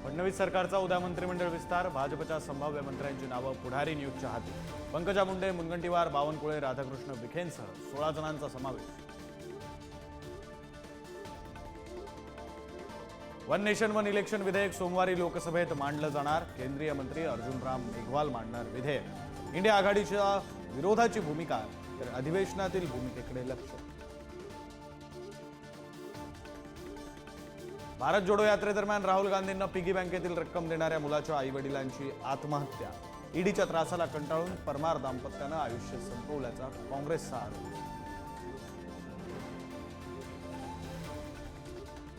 फडणवीस सरकारचा उद्या मंत्रिमंडळ विस्तार, भाजपच्या संभाव्य मंत्र्यांची नावं पुढारी नियुक्तीच्या हाती। पंकजा मुंडे, मुनगंटीवार, बावनकुळे, राधाकृष्ण विखेंसह 16 जणांचा समावेश। वन नेशन वन इलेक्शन विधेयक सोमवारी लोकसभेत मांडलं जाणार। केंद्रीय मंत्री अर्जुन राम मेघवाल मांडणार विधेयक। इंडिया आघाडीच्या विरोधाची भूमिका, तर अधिवेशनातील भूमिकेकडे लक्ष। भारत जोडो यात्रेदरम्यान राहुल गांधींना पिगी बँकेतील रक्कम देणाऱ्या मुलाच्या आईवडिलांची आत्महत्या। ईडीच्या त्रासाला कंटाळून परमार दाम्पत्यानं आयुष्य संपवल्याचा काँग्रेसचा आरोप।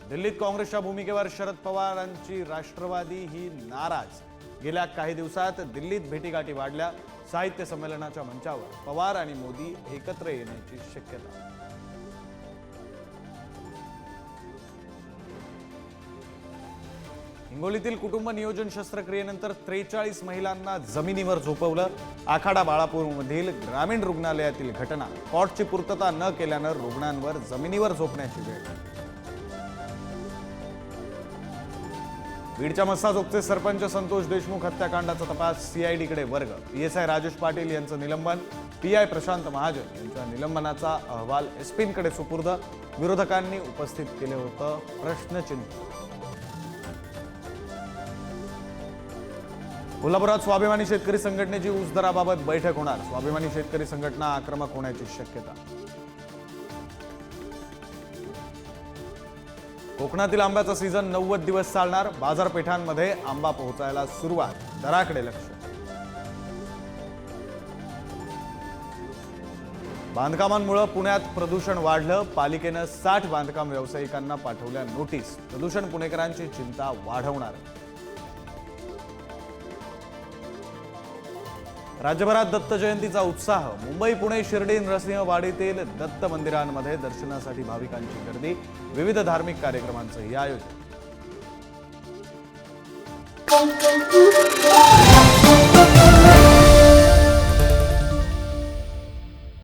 दिल्लीत काँग्रेसच्या भूमिकेवर शरद पवारांची राष्ट्रवादी ही नाराज। गेल्या काही दिवसात दिल्लीत भेटीगाठी वाढल्या। साहित्य संमेलनाच्या मंचावर पवार आणि मोदी एकत्र येण्याची शक्यता। हिंगोलीतील कुटुंब नियोजन शस्त्रक्रियेनंतर 43 महिलांना जमिनीवर झोपवलं। आखाडा बाळापूरमधील ग्रामीण रुग्णालयातील घटना। कॉटची पूर्तता न केल्यानं रुग्णांवर जमिनीवर झोपण्याची वेळ। बीडच्या मस्साजोगचे सरपंच संतोष देशमुख हत्याकांडाचा तपास सीआयडीकडे वर्ग। पीएसआय राजेश पाटील यांचं निलंबन, पीआय प्रशांत महाजन यांच्या निलंबनाचा अहवाल एसपींकडे सुपूर्द। विरोधकांनी उपस्थित केले होतं प्रश्नचिन्ह। कोल्हापुरात स्वाभिमानी शेतकरी संघटनेची ऊस दराबाबत बैठक होणार। स्वाभिमानी शेतकरी संघटना आक्रमक होण्याची शक्यता। कोकणातील आंब्याचा सीझन 90 दिवस चालणार। बाजारपेठांमध्ये आंबा पोहोचायला सुरुवात, दराकडे लक्ष। बांधकामांमुळे पुण्यात प्रदूषण वाढलं। पालिकेनं 60 बांधकाम व्यावसायिकांना पाठवल्या नोटीस। प्रदूषण पुणेकरांची चिंता वाढवणार। राज्यभरात दत्त जयंतीचा उत्साह। मुंबई, पुणे, शिर्डी, नरसिंहवाडीतील दत्त मंदिरांमध्ये दर्शनासाठी भाविकांची गर्दी। विविध धार्मिक कार्यक्रमांचंही आयोजन।